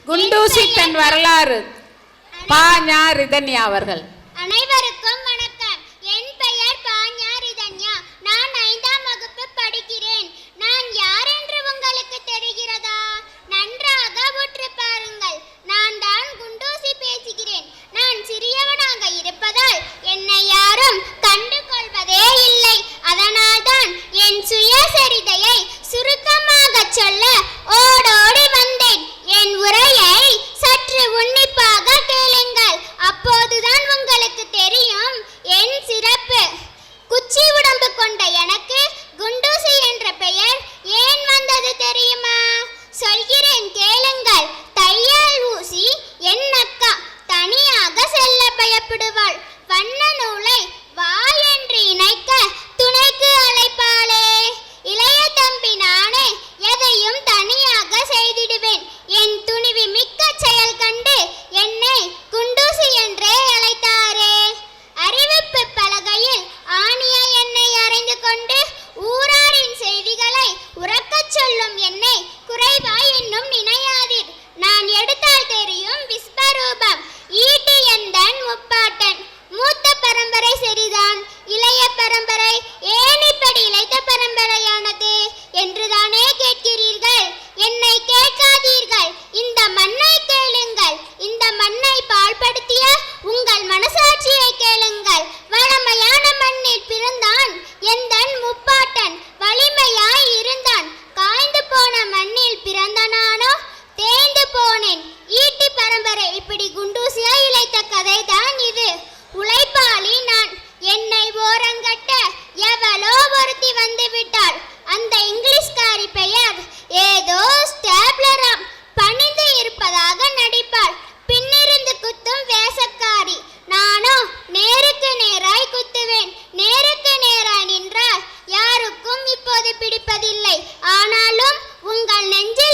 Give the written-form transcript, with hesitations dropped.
குண்டூசி பெண் வரலாறு பாஞா ரிதன்யா அவர்கள். அனைவருக்கும் வணக்கம். என் பெயர் பாஞா ரிதன்யா. நான் 5ஆம் வகுப்பு படிக்கிறேன். நான் யார் என்று உங்களுக்கு தெரிகிறதா? நன்றாக உற்று பாருங்கள். நான் தான் குண்டூசி பேசுகிறேன். நான் சிறியவனாக இருப்பதால் என்னை யாரும் கண்டு கொள்வதே இல்லை. அதனால்தான் என் சுயசரிதையை சுருக்கமாக சொல்ல ஓடோடி வந்தேன். என் உரையை சற்று உன்னிப்பாக கேளுங்கள். அப்போதுதான் உங்களுக்கு தெரியும் என் சிறப்பு. குச்சி உடம்பு கொண்ட எனக்கு குண்டூசி என்ற பெயர் ஏன் வந்தது தெரியுமா? சொல்கிறேன் கேளுங்கள். தையல் ஊசி என் அக்கா தனியாக செல்ல பயப்படுவாள். வண்ண நூலை வா என்று இணைக்க துணைக்கு அழைப்பாளே. இளைய தம்பி நானே எதையும் தனியாக செய்திடுவேன். என் துணிவி மிக்க செயல் கண்டு என்னை குண்டூசி என்றே அழைத்தாரே. அறிவிப்பு பலகையில் ஆணிய என்னை அறைந்து கொண்டு ஊராரின் செய்திகளை உறக்கச் சொல்லும் என்னை குறைவாய் என்னும் நினையாதீர். நான் எடுத்தால் தெரியும் விஸ்வரூபம். ஈட்டி எந்தன் முப்பாட்டன். மூத்த பரம்பரை சரிதான், இளைய பரம்பரை ஏன் இப்படி இளைத்த பரம்பரையானது என்றுதானே கேட்கிறீர்கள். என்னை கேட்காதீர்கள், இந்த மண்ணை கேளுங்கள். இந்த மண்ணை பாழ்படுத்திய உங்கள் மனசாட்சியை கேளுங்கள். வளமையான மண்ணில் பிறந்தான் எந்தன் முப்பாட்டன். வலிமையாய் இருந்தான். காய்ந்து போன மண்ணில் பிறந்த நானோ தேய்ந்து போனேன். ஈட்டி பரம்பரை இப்படி குண்டூசியாய் இழைத்த கதைதான் இது. உழைப்பாளி நான். என்னை ஓரங்கட்ட எவளோ ஒருத்தி வந்து விட்டாள். அந்த இங்கிலீஷ்காரி பெயர் ஏதோ ஸ்டேப்லராம். பணிந்து இருப்பதாக நடிப்பாள். பின்னிருந்து குத்தும் வேஷக்காரி. நானோ நேருக்கு நேராய் குத்துவேன். நேருக்கு நேராய் நின்றால் யாருக்கும் இப்போது பிடிப்பதில்லை. ஆனாலும் உங்கள் நெஞ்சு